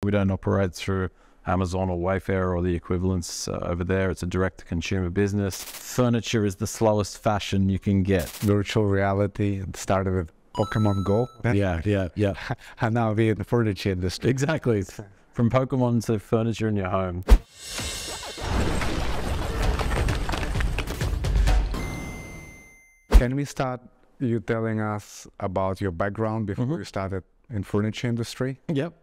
We don't operate through Amazon or Wayfair or the equivalents over there. It's a direct-to-consumer business. Furniture is the slowest fashion you can get. Virtual reality started with Pokemon Go. Yeah. And now we're in the furniture industry. Exactly. From Pokemon to furniture in your home. Can we start you telling us about your background before you started in furniture industry? Yep.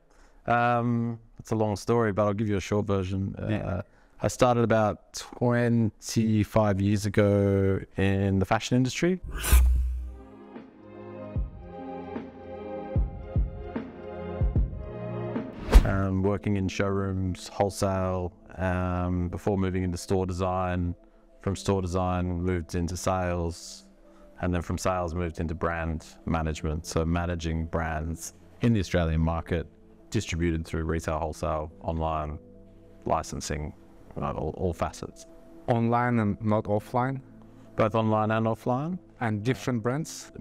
It's a long story, but I'll give you a short version. I started about 25 years ago in the fashion industry. Working in showrooms, wholesale, before moving into store design. From store design, moved into sales, and then from sales, moved into brand management. So managing brands in the Australian market, distributed through retail, wholesale, online, licensing, all facets. Online and not offline? Both online and offline. And different brands?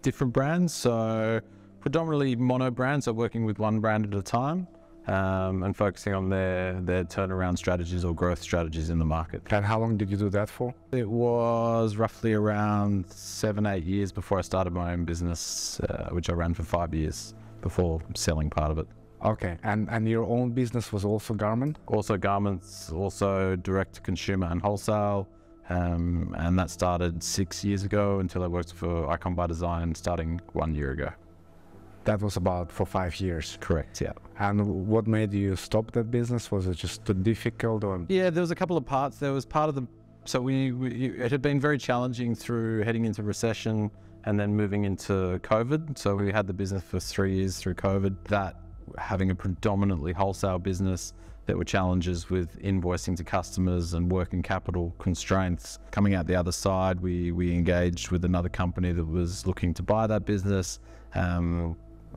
Different brands, so predominantly mono brands, so working with one brand at a time, and focusing on their turnaround strategies or growth strategies in the market. And how long did you do that for? It was roughly around 7-8 years before I started my own business, which I ran for 5 years before selling part of it. Okay, and your own business was also garment? Also garments, also direct to consumer and wholesale, and that started 6 years ago until I worked for Icon by Design starting 1 year ago. That was about for 5 years? Correct, yeah. And what made you stop that business? Was it just too difficult? Or? Yeah, there was a couple of parts. There was part of the, so it had been very challenging through heading into recession and then moving into COVID. So we had the business for 3 years through COVID. That having a predominantly wholesale business, there were challenges with invoicing to customers and working capital constraints. Coming out the other side, we engaged with another company that was looking to buy that business.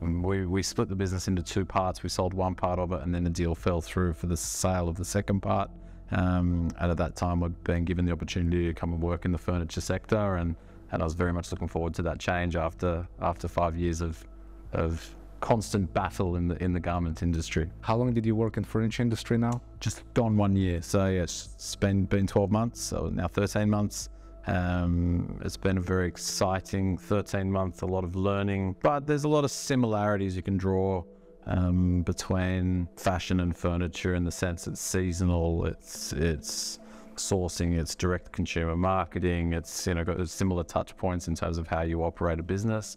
We split the business into two parts. We sold one part of it, and then the deal fell through for the sale of the second part. And at that time, I'd been given the opportunity to come and work in the furniture sector, and I was very much looking forward to that change after 5 years of constant battle in the garment industry. How long did you work in furniture industry now? Just gone 1 year. So yeah, it's been 12 months, so now 13 months. It's been a very exciting 13 months, a lot of learning, but there's a lot of similarities you can draw between fashion and furniture in the sense it's seasonal, it's sourcing, it's direct consumer marketing, it's got similar touch points in terms of how you operate a business.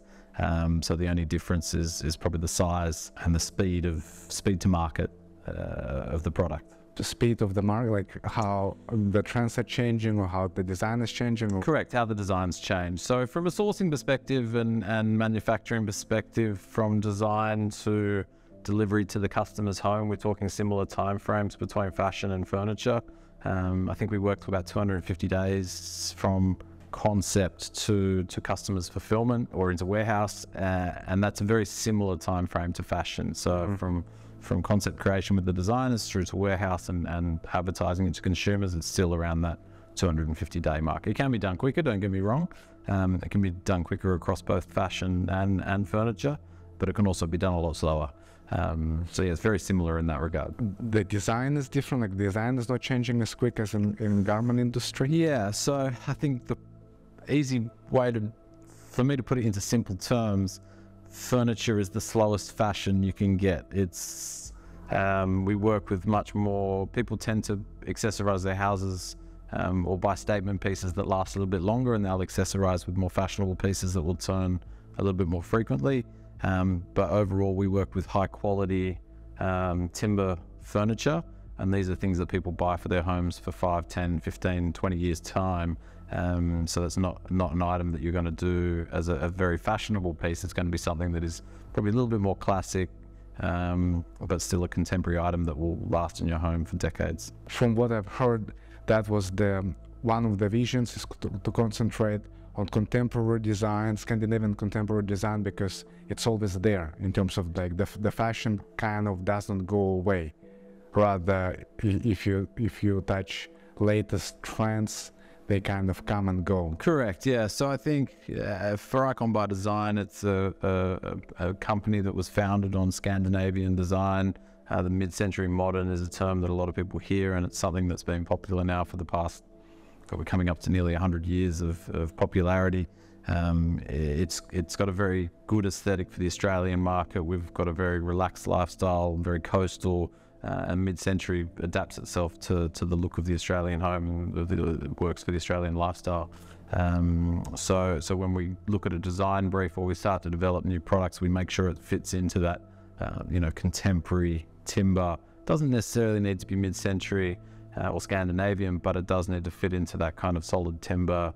So the only difference is probably the size and the speed to market of the product. The speed of the market, like how the trends are changing or how the design is changing? Or? Correct, how the designs change. So from a sourcing perspective and manufacturing perspective, from design to delivery to the customer's home, we're talking similar timeframes between fashion and furniture. I think we worked for about 250 days from concept to customers' fulfillment or into warehouse, and that's a very similar time frame to fashion. So from concept creation with the designers through to warehouse and advertising it to consumers, it's still around that 250-day mark. It can be done quicker, don't get me wrong. It can be done quicker across both fashion and furniture, but it can also be done a lot slower. So yeah, it's very similar in that regard. The design is different, like design is not changing as quick as in garment industry? Yeah, so I think the easy way for me to put it into simple terms, furniture is the slowest fashion you can get. It's we work with much more, people tend to accessorize their houses or buy statement pieces that last a little bit longer, and they'll accessorize with more fashionable pieces that will turn a little bit more frequently. But overall, we work with high quality timber furniture, and these are things that people buy for their homes for 5, 10, 15, 20 years time. So it's not an item that you're going to do as a very fashionable piece. It's going to be something that is probably a little bit more classic, but still a contemporary item that will last in your home for decades. From what I've heard, that was one of the visions is to concentrate on contemporary design, Scandinavian contemporary design, because it's always there in terms of like the fashion kind of doesn't go away. Rather, if you touch latest trends, they kind of come and go. Correct, yeah. So I think for Icon by Design, it's a company that was founded on Scandinavian design. The mid-century modern is a term that a lot of people hear, and it's something that's been popular now for the past, we're coming up to nearly 100 years of popularity. It's got a very good aesthetic for the Australian market. We've got a very relaxed lifestyle, very coastal, and mid-century adapts itself to the look of the Australian home, and it works for the Australian lifestyle. So when we look at a design brief or we start to develop new products, we make sure it fits into that, contemporary timber. Doesn't necessarily need to be mid-century or Scandinavian, but it does need to fit into that kind of solid timber,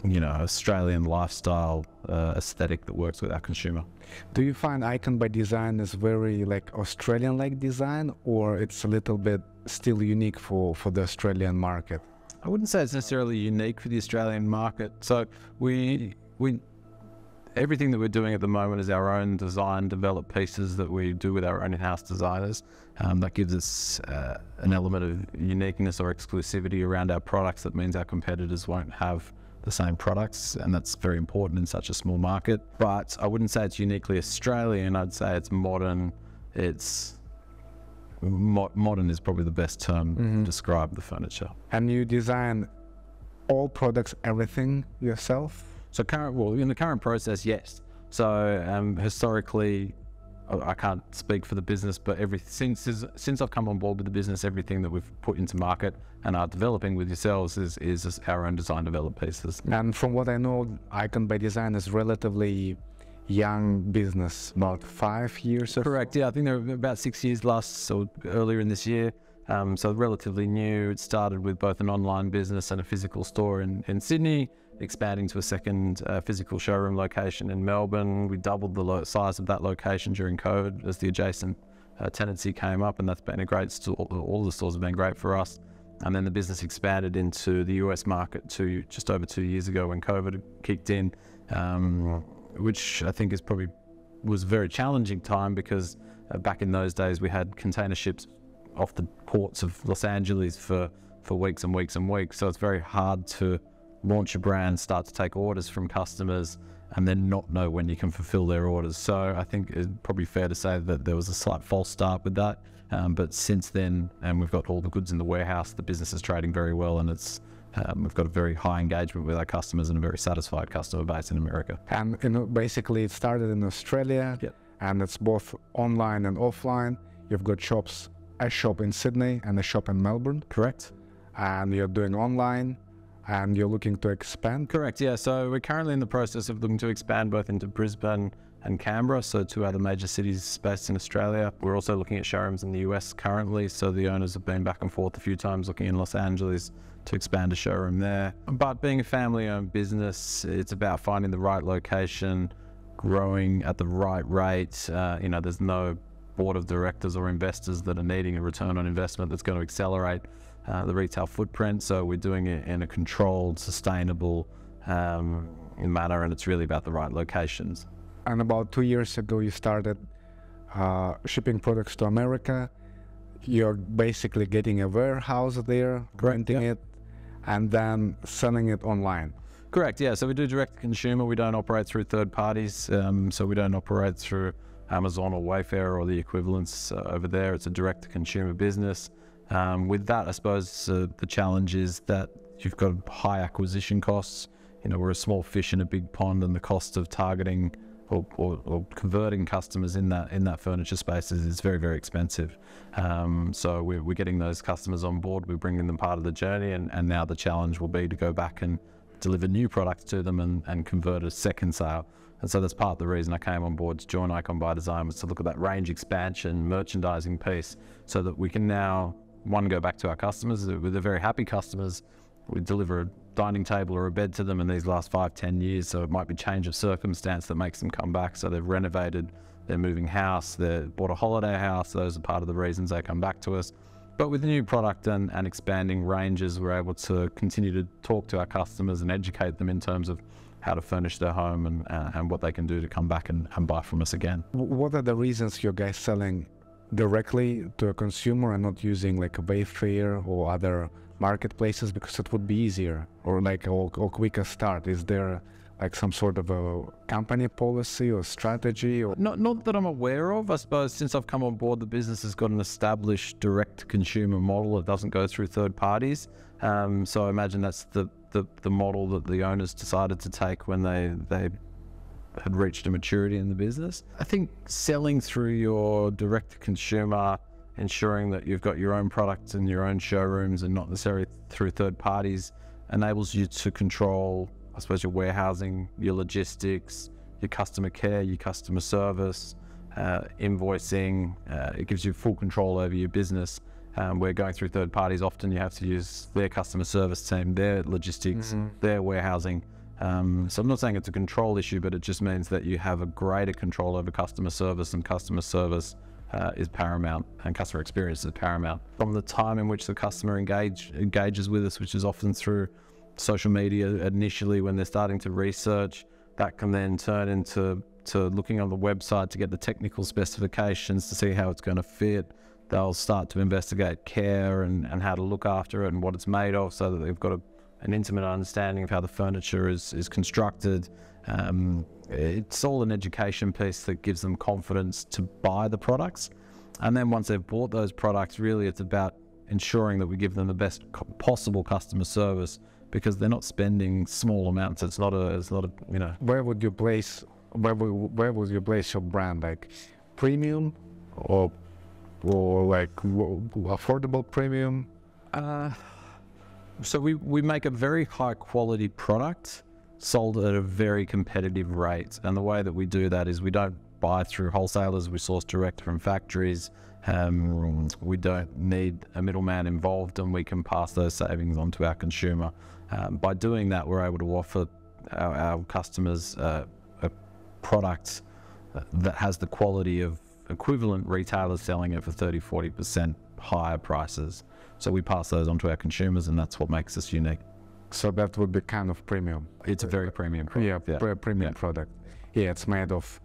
Australian lifestyle aesthetic that works with our consumer. Do you find Icon by Design is very like Australian-like design, or it's a little bit still unique for the Australian market? I wouldn't say it's necessarily unique for the Australian market. So everything that we're doing at the moment is our own design, developed pieces that we do with our own in-house designers. That gives us an element of uniqueness or exclusivity around our products. That means our competitors won't have the same products, and that's very important in such a small market. But I wouldn't say it's uniquely Australian. I'd say it's modern. Modern is probably the best term to describe the furniture. And you design all products, everything yourself? So in the current process, yes. So historically, I can't speak for the business, but since I've come on board with the business, everything that we've put into market and are developing with yourselves is our own design developed pieces. And from what I know, Icon by Design is relatively young business, about 5 years. Correct. Yeah, I think they're about 6 years earlier in this year. So relatively new. It started with both an online business and a physical store in Sydney, expanding to a second physical showroom location in Melbourne. We doubled the size of that location during COVID as the adjacent tenancy came up, and that's been a great store. All the stores have been great for us. And then the business expanded into the US market just over 2 years ago when COVID kicked in, which I think was a very challenging time because back in those days we had container ships off the ports of Los Angeles for weeks and weeks and weeks. So it's very hard to launch a brand, start to take orders from customers, and then not know when you can fulfill their orders. So I think it's probably fair to say that there was a slight false start with that. But since then, and we've got all the goods in the warehouse, the business is trading very well, and we've got a very high engagement with our customers and a very satisfied customer base in America. And basically it started in Australia, yep. And it's both online and offline. You've got a shop in Sydney and a shop in Melbourne. Correct. And you're doing online, and you're looking to expand? Correct, yeah. So we're currently in the process of looking to expand both into Brisbane and Canberra, so 2 other major cities based in Australia. We're also looking at showrooms in the US currently, so the owners have been back and forth a few times looking in Los Angeles to expand a showroom there. But being a family-owned business, it's about finding the right location, growing at the right rate. There's no board of directors or investors that are needing a return on investment that's going to accelerate the retail footprint. So we're doing it in a controlled, sustainable manner, and it's really about the right locations. And about 2 years ago, you started shipping products to America. You're basically getting a warehouse there, renting it, and then selling it online. Correct, yeah. So we do direct to consumer. We don't operate through third parties. So we don't operate through Amazon or Wayfair or the equivalents over there. It's a direct to consumer business. With that, I suppose the challenge is that you've got high acquisition costs. We're a small fish in a big pond, and the cost of targeting or converting customers in that furniture space is very, very expensive. So we're getting those customers on board. We're bringing them part of the journey, and now the challenge will be to go back and deliver new products to them and convert a second sale. And so that's part of the reason I came on board to join Icon by Design, was to look at that range expansion, merchandising piece, so that we can now, one, go back to our customers. With the very happy customers, we deliver a dining table or a bed to them in these last 5-10 years. So it might be change of circumstance that makes them come back. So they've renovated, they're moving house, they've bought a holiday house. Those are part of the reasons they come back to us. But with the new product and expanding ranges, we're able to continue to talk to our customers and educate them in terms of how to furnish their home and what they can do to come back and buy from us again. What are the reasons you guys selling directly to a consumer and not using like a Wayfair or other marketplaces, because it would be easier or quicker start? Is there like some sort of a company policy or strategy? Or Not that I'm aware of. I suppose since I've come on board, the business has got an established direct-to-consumer model. It doesn't go through third parties. So I imagine that's the model that the owners decided to take when they had reached a maturity in the business. I think selling through your direct-to-consumer, ensuring that you've got your own products in your own showrooms and not necessarily through third parties, enables you to control, I suppose, your warehousing, your logistics, your customer care, your customer service, invoicing. It gives you full control over your business. Where going through third parties, often you have to use their customer service team, their logistics, their warehousing. So I'm not saying it's a control issue, but it just means that you have a greater control over customer service, and customer service is paramount, and customer experience is paramount. From the time in which the customer engages with us, which is often through social media initially when they're starting to research, that can then turn into looking on the website to get the technical specifications to see how it's going to fit. They'll start to investigate care and how to look after it and what it's made of, so that they've got an intimate understanding of how the furniture is constructed. It's all an education piece that gives them confidence to buy the products. And then once they've bought those products, really it's about ensuring that we give them the best possible customer service, because they're not spending small amounts. It's not a you know. Where would you place your brand? Like premium or like affordable premium? So we make a very high quality product sold at a very competitive rate. And the way that we do that is we don't buy through wholesalers, we source direct from factories. We don't need a middleman involved, and we can pass those savings on to our consumer. By doing that, we're able to offer our customers a product that has the quality of equivalent retailers selling it for 30-40% higher prices. So we pass those on to our consumers, and that's what makes us unique. So that would be kind of premium. It's a very premium product. Yeah, premium product. Yeah, it's made of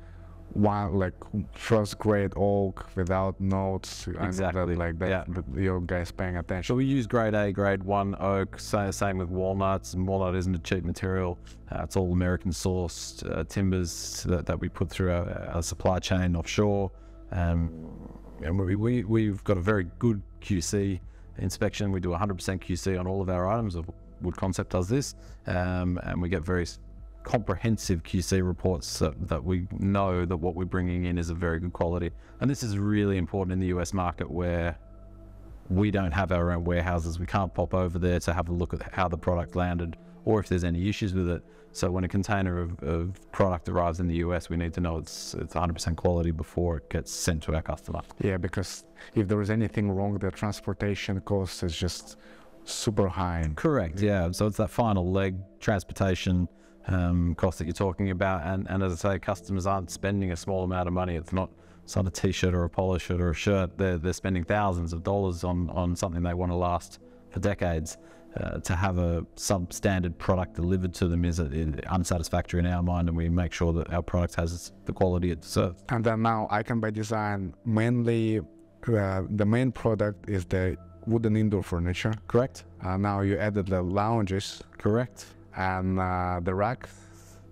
like first grade oak without notes. Exactly. Like that. Yeah. Your guys paying attention. So we use grade A, grade 1 oak. Same with walnuts. And walnut isn't a cheap material. It's all American sourced timbers that we put through our supply chain offshore. And we've got a very good QC inspection. We do 100% QC on all of our items. Woodconcept does this, and we get very comprehensive QC reports that we know that what we're bringing in is of very good quality. And this is really important in the US market, where we don't have our own warehouses. We can't pop over there to have a look at how the product landed or if there's any issues with it. So when a container of product arrives in the US, we need to know it's 100% quality before it gets sent to our customer. Yeah, because if there is anything wrong, the transportation cost is just super high. Correct, yeah. So it's that final leg, transportation cost that you're talking about. And as I say, customers aren't spending a small amount of money. It's not a t-shirt or a polo shirt or a shirt. They're spending thousands of dollars on something they want to last for decades. To have a substandard product delivered to them is unsatisfactory in our mind, and we make sure that our product has the quality it deserves. And then now Icon by Design, mainly the main product is the wooden indoor furniture. Correct. Now you added the lounges. Correct. And the rug.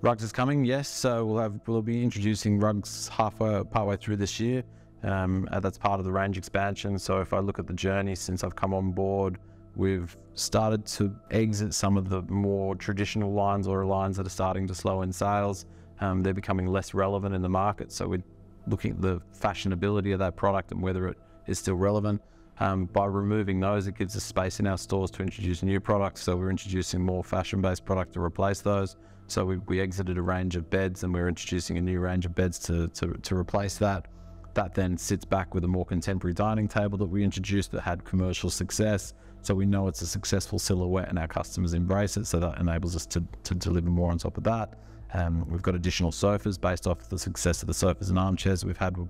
Rugs is coming, yes. So we'll be introducing rugs partway through this year. That's part of the range expansion. So if I look at the journey since I've come on board, we've started to exit some of the more traditional lines or lines that are starting to slow in sales. They're becoming less relevant in the market. So we're looking at the fashionability of that product and whether it is still relevant. By removing those, it gives us space in our stores to introduce new products. So we're introducing more fashion-based product to replace those. So we exited a range of beds, and we're introducing a new range of beds to replace that. That then sits back with a more contemporary dining table that we introduced that had commercial success. So we know it's a successful silhouette and our customers embrace it. So that enables us to deliver more on top of that. We've got additional sofas based off the success of the sofas and armchairs we've had. We've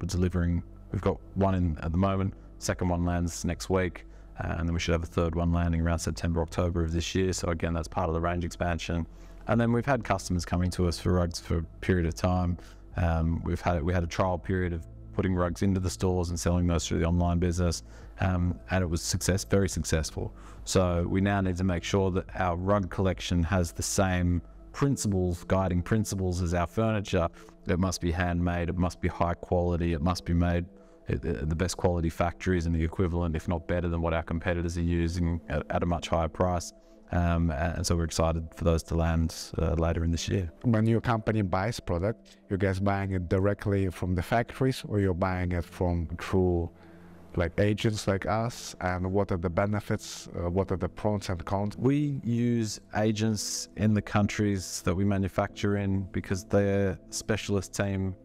got one in at the moment. Second one lands next week. And then we should have a third one landing around September, October of this year. So again, that's part of the range expansion. And then we've had customers coming to us for rugs for a period of time. We had a trial period of putting rugs into the stores and selling those through the online business, and it was very successful. So we now need to make sure that our rug collection has the same principles, guiding principles is our furniture. It must be handmade, it must be high quality, it must be made at the best quality factories and the equivalent, if not better than what our competitors are using at a much higher price. And so we're excited for those to land later in this year. When your company buys product, you guys buying it directly from the factories, or you're buying it from through like agents like us? And what are the benefits? What are the pros and cons? We use agents in the countries that we manufacture in because they're a specialist team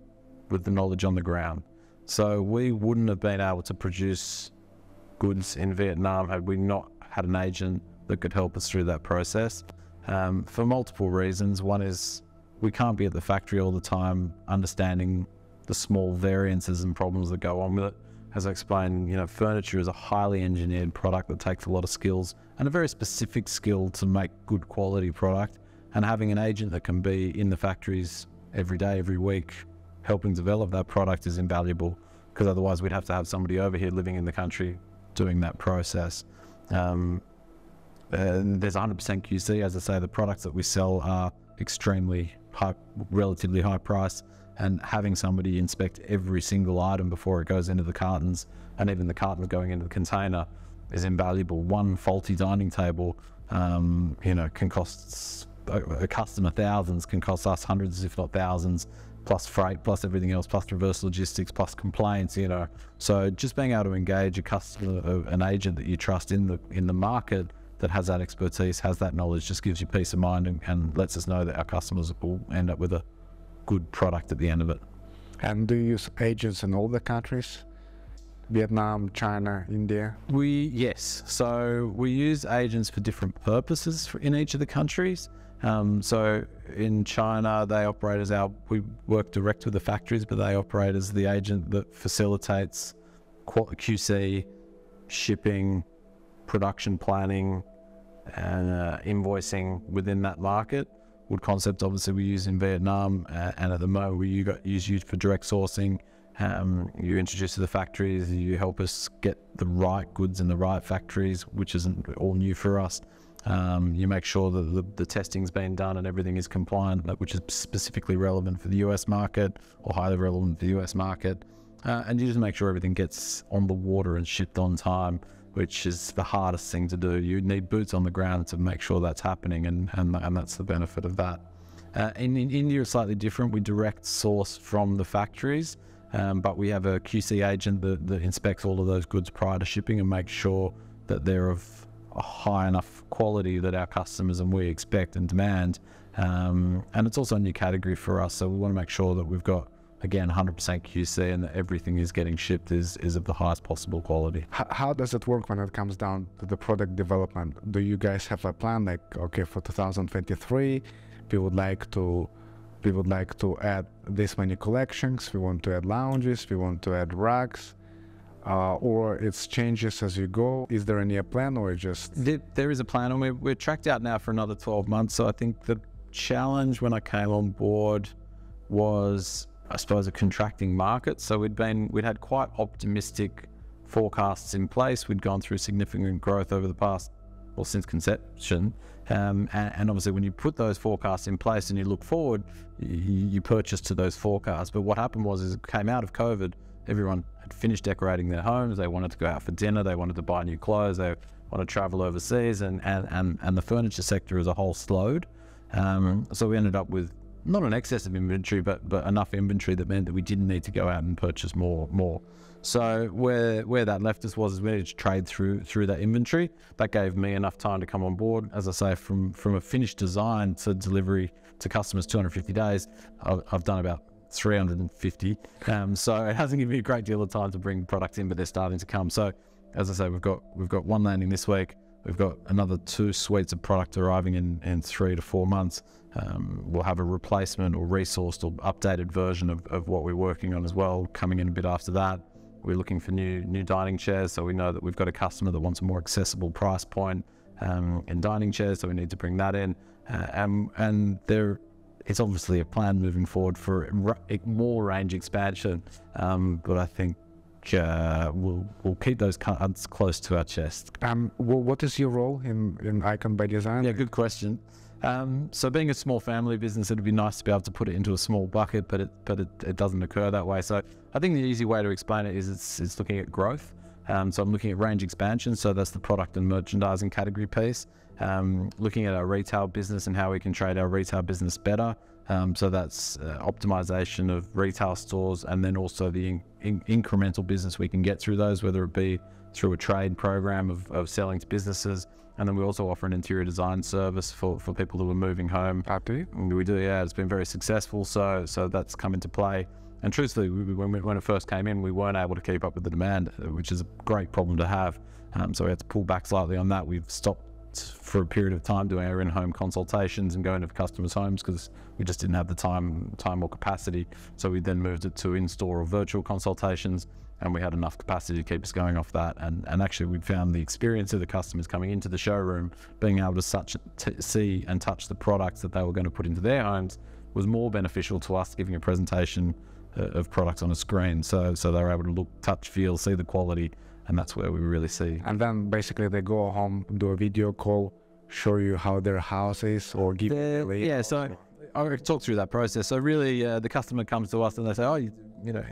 with the knowledge on the ground. So we wouldn't have been able to produce goods in Vietnam had we not had an agent that could help us through that process, for multiple reasons. One is we can't be at the factory all the time understanding the small variances and problems that go on with it. As I explained, furniture is a highly engineered product that takes a lot of skills and a very specific skill to make good quality product. And having an agent that can be in the factories every day, every week, helping develop that product is invaluable, because otherwise we'd have to have somebody over here living in the country doing that process. There's 100% QC. As I say, the products that we sell are extremely high, relatively high price, and having somebody inspect every single item before it goes into the cartons, and even the cartons going into the container, is invaluable. One faulty dining table, can cost a customer thousands, can cost us hundreds, if not thousands, plus freight, plus everything else, plus reverse logistics, plus complaints. So just being able to engage a customer, an agent that you trust in the market, that has that expertise, has that knowledge, just gives you peace of mind and lets us know that our customers will end up with a good product at the end of it. And do you use agents in all the countries? Vietnam, China, India? Yes. So we use agents for different purposes in each of the countries. So in China, they operate as we work direct with the factories, but they operate as the agent that facilitates QC, shipping, production planning, and invoicing within that market. Woodconcept, obviously, we use in Vietnam, and at the moment we use you for direct sourcing. You introduce to the factories, you help us get the right goods in the right factories, which isn't all new for us. You make sure that the testing's been done and everything is compliant, which is specifically relevant for the US market or highly relevant for the US market. And you just make sure everything gets on the water and shipped on time, which is the hardest thing to do. You need boots on the ground to make sure that's happening, and that's the benefit of that. In India, it's slightly different. We direct source from the factories, but we have a QC agent that inspects all of those goods prior to shipping and makes sure that they're of a high enough quality that our customers and we expect and demand. And it's also a new category for us, so we want to make sure that we've got, again, 100% QC, and that everything is getting shipped is of the highest possible quality. How does it work when it comes down to the product development? Do you guys have a plan, like, okay, for 2023, we would like to add this many collections, we want to add lounges, we want to add rugs, or it's changes as you go? Is there any plan, or just... There is a plan, and we're tracked out now for another 12 months. So I think the challenge when I came on board was, I suppose, a contracting market. So we'd had quite optimistic forecasts in place. We'd gone through significant growth over the past, since conception. And obviously when you put those forecasts in place and you look forward, you purchase to those forecasts. But what happened was, as it came out of COVID, everyone had finished decorating their homes. They wanted to go out for dinner. They wanted to buy new clothes. They want to travel overseas, and the furniture sector as a whole slowed. So we ended up with not an excess of inventory, but enough inventory that meant that we didn't need to go out and purchase more. So where that left us was we needed to trade through that inventory. That gave me enough time to come on board. As I say, from a finished design to delivery to customers, 250 days, I've done about 350. So it hasn't given me a great deal of time to bring products in, but they're starting to come. So as I say, we've got one landing this week. We've got another 2 suites of product arriving in 3 to 4 months. We'll have a replacement or resourced or updated version of what we're working on as well coming in a bit after that. We're looking for new dining chairs, so we know that we've got a customer that wants a more accessible price point in dining chairs, so we need to bring that in. And there is obviously a plan moving forward for more range expansion, but I think we'll keep those cards close to our chest. What is your role in Icon by Design? Yeah, good question. So being a small family business, it'd be nice to be able to put it into a small bucket, but it doesn't occur that way. So I think the easy way to explain it is it's looking at growth. So I'm looking at range expansion. So that's the product and merchandising category piece. Looking at our retail business and how we can trade our retail business better. So that's optimization of retail stores, and then also the incremental business we can get through those, whether it be through a trade program of selling to businesses. And then we also offer an interior design service for people who are moving home. Happy? We do, yeah. It's been very successful, so that's come into play. And truthfully, when it first came in, we weren't able to keep up with the demand, which is a great problem to have. So we had to pull back slightly on that. We've stopped for a period of time doing our in-home consultations and going to customers' homes because we just didn't have the time or capacity. So we then moved it to in-store or virtual consultations, and we had enough capacity to keep us going off that. And actually we found the experience of the customers coming into the showroom, being able to see and touch the products that they were going to put into their homes was more beneficial to us giving a presentation of products on a screen. So they were able to look, touch, feel, see the quality, and that's where we really see. And then basically they go home, do a video call, show you how their house is, or give you yeah, so I'll talk through that process. So really the customer comes to us and they say, oh, you know,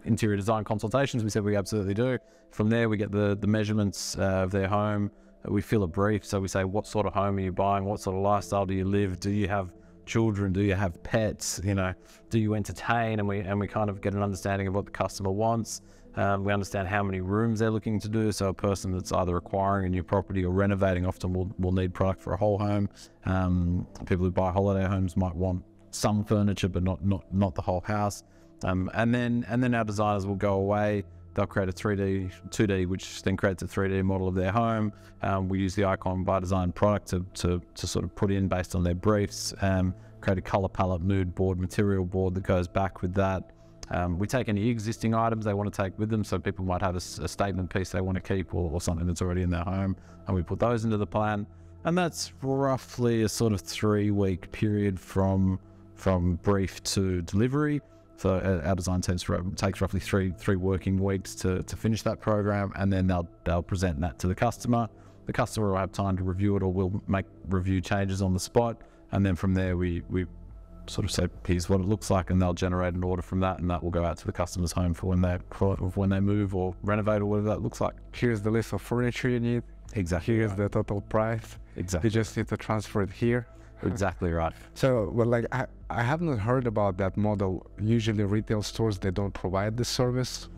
interior design consultations. We said we absolutely do. From there we get the measurements of their home. We fill a brief. So we say, what sort of home are you buying? What sort of lifestyle do you live? Do you have children? Do you have pets? You know, do you entertain? And we kind of get an understanding of what the customer wants. We understand how many rooms they're looking to do. So a person that's either acquiring a new property or renovating often will need product for a whole home. People who buy holiday homes might want some furniture, but not the whole house. And then our designers will go away. They'll create a 2D, which then creates a 3D model of their home. We use the Icon by Design product to sort of put in based on their briefs. Create a color palette, mood board, material board that goes back with that. We take any existing items they want to take with them. So people might have a statement piece they want to keep or something that's already in their home, and we put those into the plan. And that's roughly a sort of 3-week period from brief to delivery. So our design team takes roughly three working weeks to finish that program, and then they'll present that to the customer. The customer will have time to review it, or we'll make review changes on the spot. And then from there, we sort of say, here's what it looks like, and they'll generate an order from that, and that will go out to the customer's home for when they move or renovate or whatever that looks like. Here's the list of furniture you need. Exactly. Here's the total price. Exactly. You just need to transfer it here. Exactly right. So, well, like I haven't heard about that model. Usually retail stores, they don't provide this service.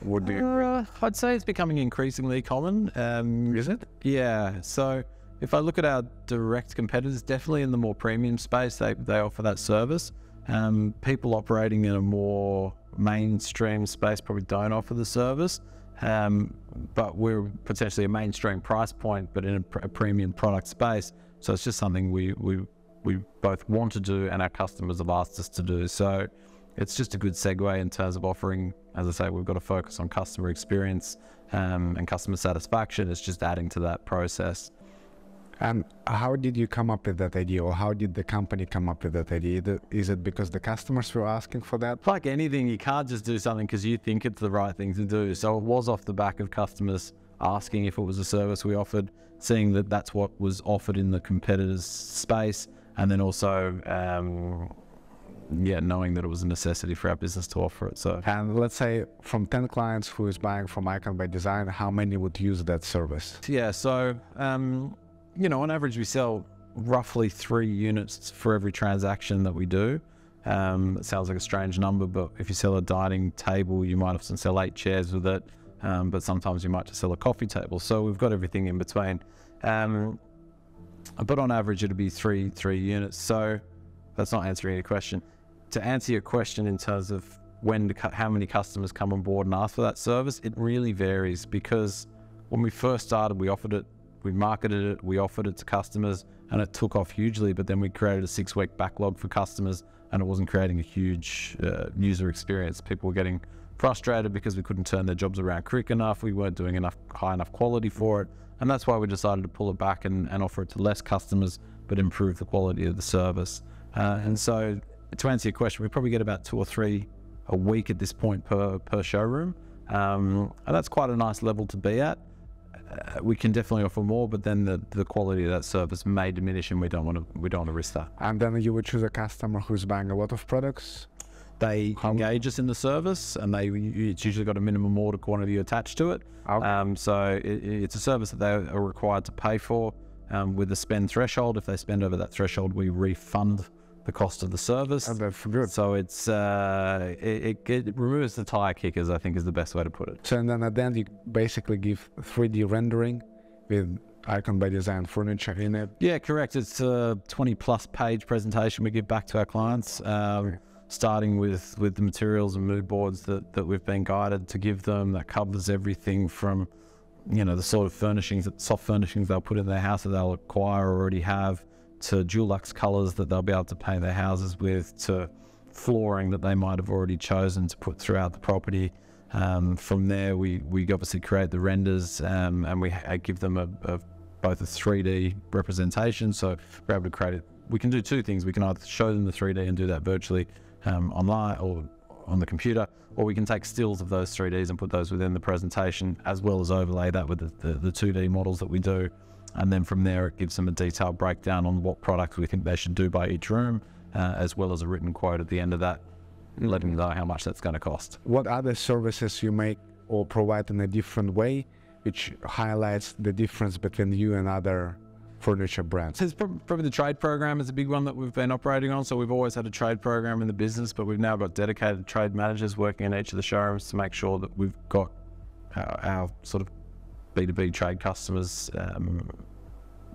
Would you agree? I'd say it's becoming increasingly common. Is it? Yeah. So if I look at our direct competitors, definitely in the more premium space, they offer that service. People operating in a more mainstream space probably don't offer the service. But we're potentially a mainstream price point, but in a premium product space. So it's just something we both want to do, and our customers have asked us to do. So it's just a good segue in terms of offering. As I say, we've got to focus on customer experience and customer satisfaction. It's just adding to that process. And how did you come up with that idea, or how did the company come up with that idea? Is it because the customers were asking for that? Like anything, you can't just do something because you think it's the right thing to do. So it was off the back of customers asking if it was a service we offered, seeing that that's what was offered in the competitors' space, and then also, knowing that it was a necessity for our business to offer it. So, and let's say from 10 clients who is buying from Icon by Design, how many would use that service? Yeah, so, on average, we sell roughly 3 units for every transaction that we do. It sounds like a strange number, but if you sell a dining table, you might often sell 8 chairs with it. But sometimes you might just sell a coffee table. So we've got everything in between. But on average, it'll be three units. So that's not answering your question. To answer your question in terms of how many customers come on board and ask for that service, it really varies, because when we first started, we offered it, we marketed it, we offered it to customers, and it took off hugely. But then we created a 6-week backlog for customers, and it wasn't creating a huge user experience. People were getting frustrated because we couldn't turn their jobs around quick enough. We weren't doing high enough quality for it. And that's why we decided to pull it back and offer it to less customers, but improve the quality of the service. And so to answer your question, we probably get about 2 or 3 a week at this point per showroom. And that's quite a nice level to be at. we can definitely offer more, but then the quality of that service may diminish, and we don't want to risk that. And then you would choose a customer who's buying a lot of products. They engage us in the service, and it's usually got a minimum order quantity attached to it. Okay. So it's a service that they are required to pay for with a spend threshold. If they spend over that threshold, we refund the cost of the service. Oh, that's good. So it removes the tire kickers, I think, is the best way to put it. So and then at the end you basically give 3D rendering with Icon by Design furniture in it. Yeah, correct. It's a 20+ page presentation we give back to our clients. Starting with the materials and mood boards that we've been guided to give them, that covers everything from, the sort of soft furnishings they'll put in their house that they'll acquire or already have, to Dulux colors that they'll be able to paint their houses with, to flooring that they might have already chosen to put throughout the property. From there, we obviously create the renders, and I give them both a 3D representation. So we're able to create it. We can do two things. We can either show them the 3D and do that virtually online or on the computer, or we can take stills of those 3Ds and put those within the presentation, as well as overlay that with the 2D models that we do. And then from there, it gives them a detailed breakdown on what products we think they should do by each room, as well as a written quote at the end of that, letting them know how much that's going to cost. What other services you make or provide in a different way, which highlights the difference between you and other furniture brands? It's probably the trade program is a big one that we've been operating on. So we've always had a trade program in the business, but we've now got dedicated trade managers working in each of the showrooms to make sure that we've got our sort of B2B trade customers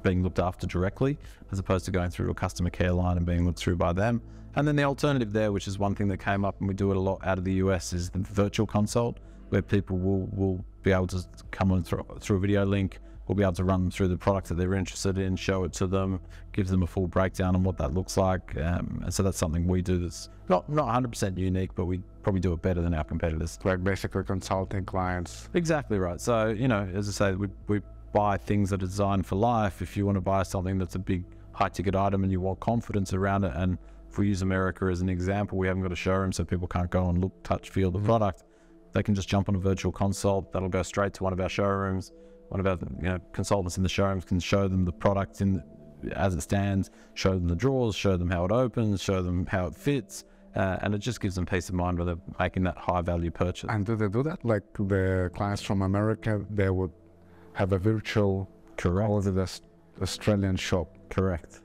being looked after directly, as opposed to going through a customer care line and being looked through by them. And then the alternative there, which is one thing that came up and we do it a lot out of the US, is the virtual consult, where people will be able to come on through a video link. We'll be able to run them through the product that they're interested in, show it to them, give them a full breakdown on what that looks like. And so that's something we do that's not 100% unique, but we probably do it better than our competitors. Like basically consulting clients. Exactly right. So, as I say, we buy things that are designed for life. If you want to buy something that's a big high-ticket item and you want confidence around it, and if we use America as an example, we haven't got a showroom so people can't go and look, touch, feel the product. They can just jump on a virtual consult. That'll go straight to one of our showrooms. One of our consultants in the showrooms can show them the product as it stands, show them the drawers, show them how it opens, show them how it fits, and it just gives them peace of mind when they're making that high-value purchase. And do they do that? Like the clients from America, they would have a virtual all over the Australian shop. Correct.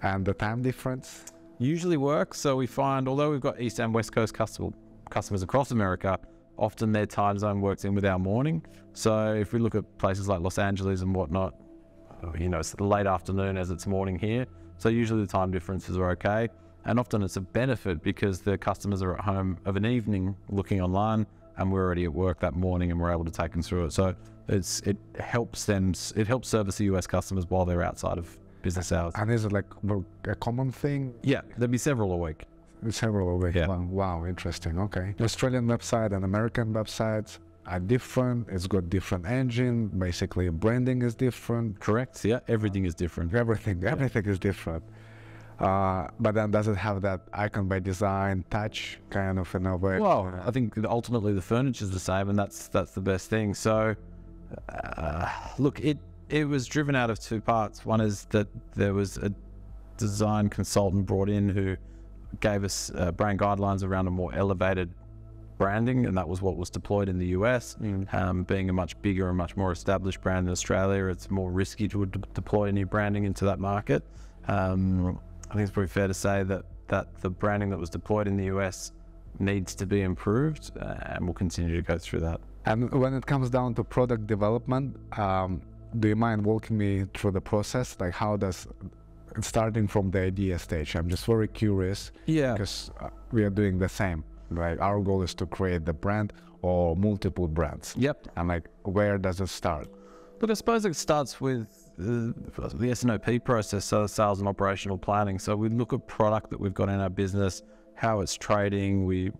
And the time difference? Usually works. So we find, although we've got East and West Coast customers across America, often their time zone works in with our morning. So if we look at places like Los Angeles and whatnot, it's the late afternoon as it's morning here. So usually the time differences are okay. And often it's a benefit because the customers are at home of an evening looking online, and we're already at work that morning and we're able to take them through it. So it helps service the US customers while they're outside of business hours. And is it like a common thing? Yeah, there'll be several a week. Several a week. Yeah. Wow, interesting. Okay. Australian website and American websites are different. It's got different engine. Basically, branding is different. Correct. Yeah, everything is different. Everything is different. But then does it have that Icon by Design touch kind of in a way? Well, I think ultimately the furniture is the same, and that's the best thing. So, look, it was driven out of two parts. One is that there was a design consultant brought in who gave us brand guidelines around a more elevated branding, and that was what was deployed in the US. Being a much bigger and much more established brand in Australia, it's more risky to deploy new branding into that market. I think it's pretty fair to say that the branding that was deployed in the US needs to be improved, and we'll continue to go through that. And when it comes down to product development, do you mind walking me through the process? Like how does starting from the idea stage? I'm just very curious. Yeah. Because we are doing the same. Right? Our goal is to create the brand or multiple brands. Yep. And like, where does it start? Look, I suppose it starts with the S&OP process, so sales and operational planning. So we look at product that we've got in our business, how it's trading. We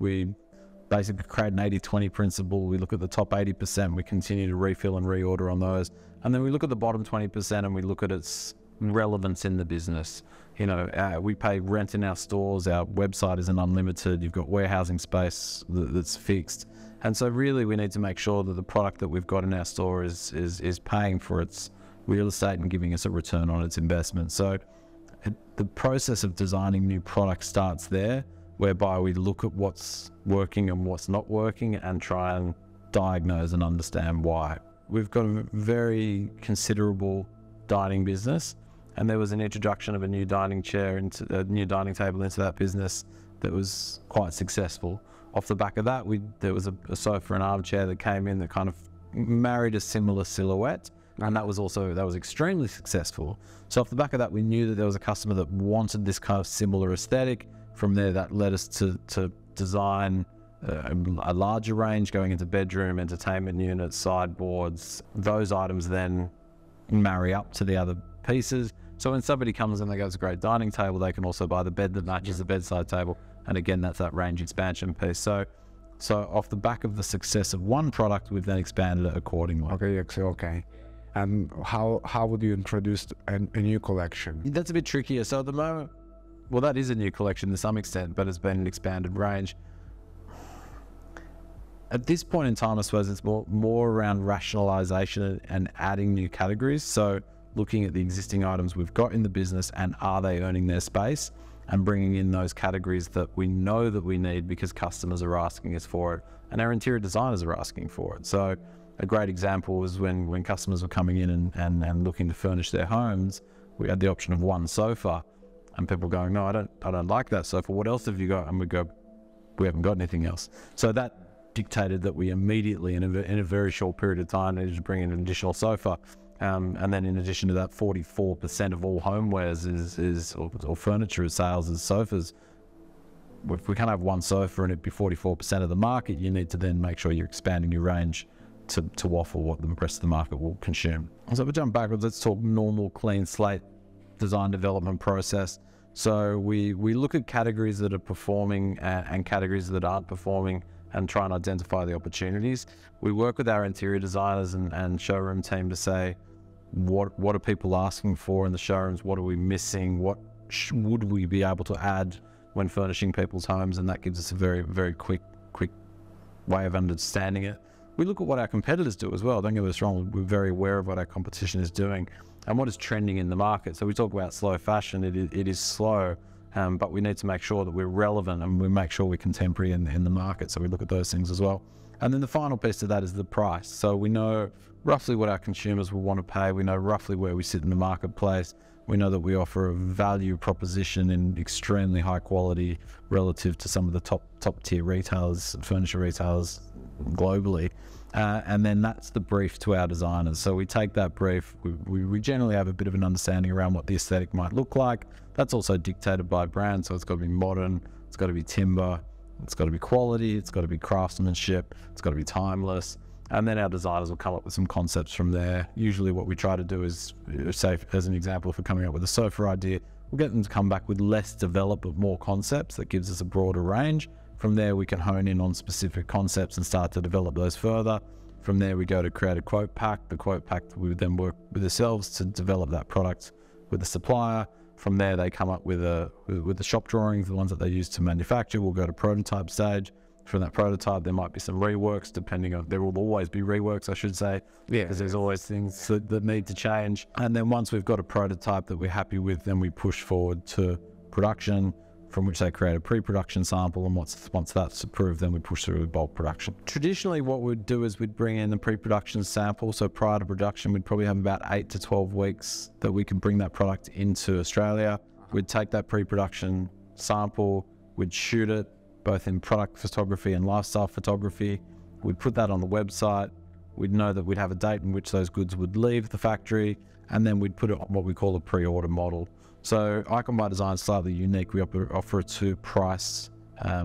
basically create an 80-20 principle. We look at the top 80%. We continue to refill and reorder on those. And then we look at the bottom 20% and we look at its relevance in the business. We pay rent in our stores. Our website isn't unlimited. You've got warehousing space that's fixed. And so really we need to make sure that the product that we've got in our store is paying for its real estate and giving us a return on its investment. So the process of designing new products starts there, whereby we look at what's working and what's not working and try and diagnose and understand why. We've got a very considerable dining business, and there was an introduction of a new dining table into that business that was quite successful. Off the back of that, there was a sofa and armchair that came in that kind of married a similar silhouette, and that was extremely successful. So off the back of that, we knew that there was a customer that wanted this kind of similar aesthetic. From there, that led us to design a larger range going into bedroom, entertainment units, sideboards. Those items then marry up to the other pieces. So when somebody comes and they go, it's a great dining table, they can also buy the bed that matches the bedside table. And again, that's that range expansion piece. So off the back of the success of one product, we've then expanded it accordingly. Okay. And how would you introduce a new collection? That's a bit trickier. So at the moment, well, that is a new collection to some extent, but it's been an expanded range. At this point in time, I suppose it's more around rationalization and adding new categories. So looking at the existing items we've got in the business and are they earning their space, and bringing in those categories that we know that we need because customers are asking us for it and our interior designers are asking for it. So a great example was when customers were coming in and looking to furnish their homes, we had the option of one sofa, and people going, no, I don't like that sofa. What else have you got? And we go, we haven't got anything else. So that dictated that we immediately, in a very short period of time, needed to bring in an additional sofa. And then in addition to that, 44% of all homewares or furniture sales is sofas. If we can't have one sofa and it be 44% of the market, you need to then make sure you're expanding your range to offer what the rest of the market will consume. So if we jump backwards, let's talk normal clean slate design development process. So we look at categories that are performing and categories that aren't performing and try and identify the opportunities. We work with our interior designers and showroom team to say, what are people asking for in the showrooms? What are we missing? What would we be able to add when furnishing people's homes? And that gives us a very, very quick way of understanding it. We look at what our competitors do as well. Don't get us wrong, we're very aware of what our competition is doing and what is trending in the market. So we talk about slow fashion, it is slow, but we need to make sure that we're relevant and we make sure we're contemporary in the market. So we look at those things as well. And then the final piece of that is the price. So we know roughly what our consumers will want to pay. We know roughly where we sit in the marketplace. We know that we offer a value proposition in extremely high quality relative to some of the top tier retailers, furniture retailers globally. And then that's the brief to our designers. So we take that brief, we generally have a bit of an understanding around what the aesthetic might look like. That's also dictated by brand. So it's got to be modern, it's got to be timber, it's got to be quality, it's got to be craftsmanship, it's got to be timeless. And then our designers will come up with some concepts from there. Usually what we try to do is, say as an example, if we're coming up with a sofa idea, we'll get them to come back with less developed but more concepts that gives us a broader range. From there we can hone in on specific concepts and start to develop those further. From there we go to create a quote pack. The quote pack, we would then work with ourselves to develop that product with the supplier. From there they come up with the shop drawings, the ones that they use to manufacture. We'll go to prototype stage. From that prototype, there might be some reworks, there will always be reworks, I should say, because there's always things that need to change. And then once we've got a prototype that we're happy with, then we push forward to production, from which they create a pre-production sample, and once that's approved, then we push through bulk production. Traditionally, what we'd do is we'd bring in the pre-production sample, so prior to production, we'd probably have about 8 to 12 weeks that we could bring that product into Australia. We'd take that pre-production sample, we'd shoot it, both in product photography and lifestyle photography. We'd put that on the website. We'd know that we'd have a date in which those goods would leave the factory, and then we'd put it on what we call a pre-order model. So Icon by Design is slightly unique. We offer a two-price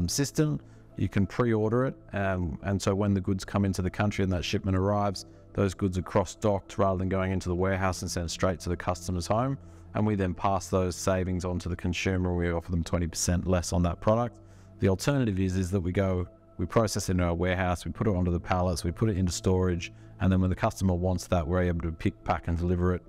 system. You can pre-order it, and so when the goods come into the country and that shipment arrives, those goods are cross-docked rather than going into the warehouse and sent straight to the customer's home. And we then pass those savings on to the consumer. We offer them 20% less on that product. The alternative is that we process it in our warehouse, we put it onto the pallets, we put it into storage, and then when the customer wants that, we're able to pick, pack, and deliver it.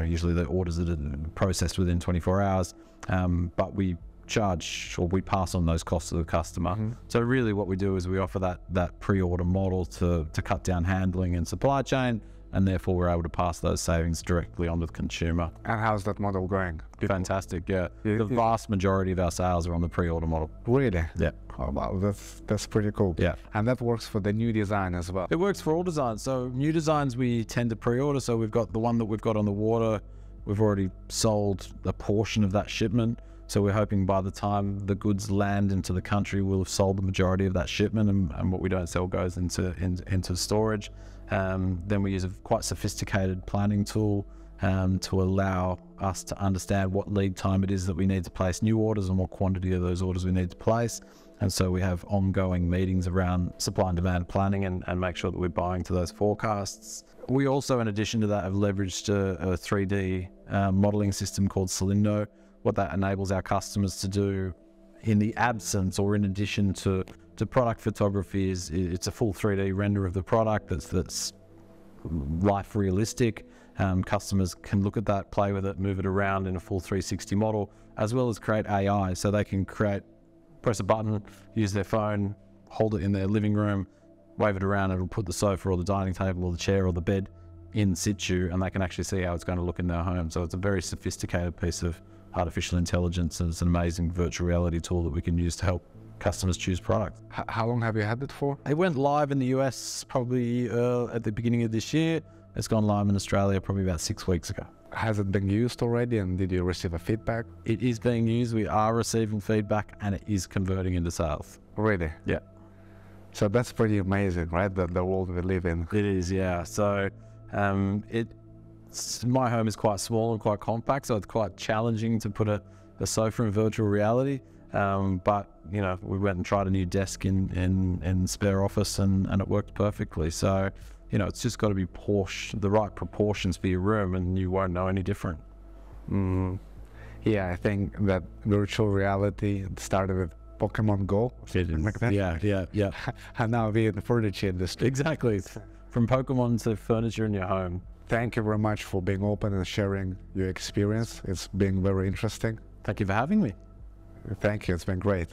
Usually the orders are processed within 24 hours, but we charge, or we pass on those costs to the customer. So really what we do is we offer that pre-order model to cut down handling and supply chain, and therefore we're able to pass those savings directly on to the consumer. And how's that model going? Fantastic, yeah. The vast majority of our sales are on the pre-order model. Really? Yeah. Oh, wow, that's pretty cool. Yeah. And that works for the new design as well. It works for all designs. So new designs we tend to pre-order. So we've got the one that we've got on the water. We've already sold a portion of that shipment. So we're hoping by the time the goods land into the country, we'll have sold the majority of that shipment, and what we don't sell goes into storage. Then we use a quite sophisticated planning tool to allow us to understand what lead time it is that we need to place new orders and what quantity of those orders we need to place. And so we have ongoing meetings around supply and demand planning and make sure that we're buying to those forecasts. We also, in addition to that, have leveraged a 3D modeling system called Celindo. What that enables our customers to do in the absence or in addition to product photography is it's a full 3D render of the product that's life realistic. Customers can look at that, play with it, move it around in a full 360 model, as well as create AI. So they can press a button, use their phone, hold it in their living room, wave it around, it'll put the sofa or the dining table or the chair or the bed in situ, and they can actually see how it's going to look in their home. So it's a very sophisticated piece of artificial intelligence, and it's an amazing virtual reality tool that we can use to help customers choose products. How long have you had it for? It went live in the US probably at the beginning of this year. It's gone live in Australia probably about 6 weeks ago. Has it been used already, and did you receive a feedback? It is being used. We are receiving feedback, and it is converting into sales. Really? Yeah. So that's pretty amazing, right? The world we live in. It is, yeah. So my home is quite small and quite compact, so it's quite challenging to put a sofa in virtual reality. But you know, we went and tried a new desk in spare office, and it worked perfectly. So you know, it's just got to be the right proportions for your room, and you won't know any different. Yeah, I think that virtual reality started with Pokemon Go. Like that. Yeah. And now we're in the furniture industry. Exactly. From Pokemon to furniture in your home. Thank you very much for being open and sharing your experience. It's been very interesting. Thank you for having me. Thank you. It's been great.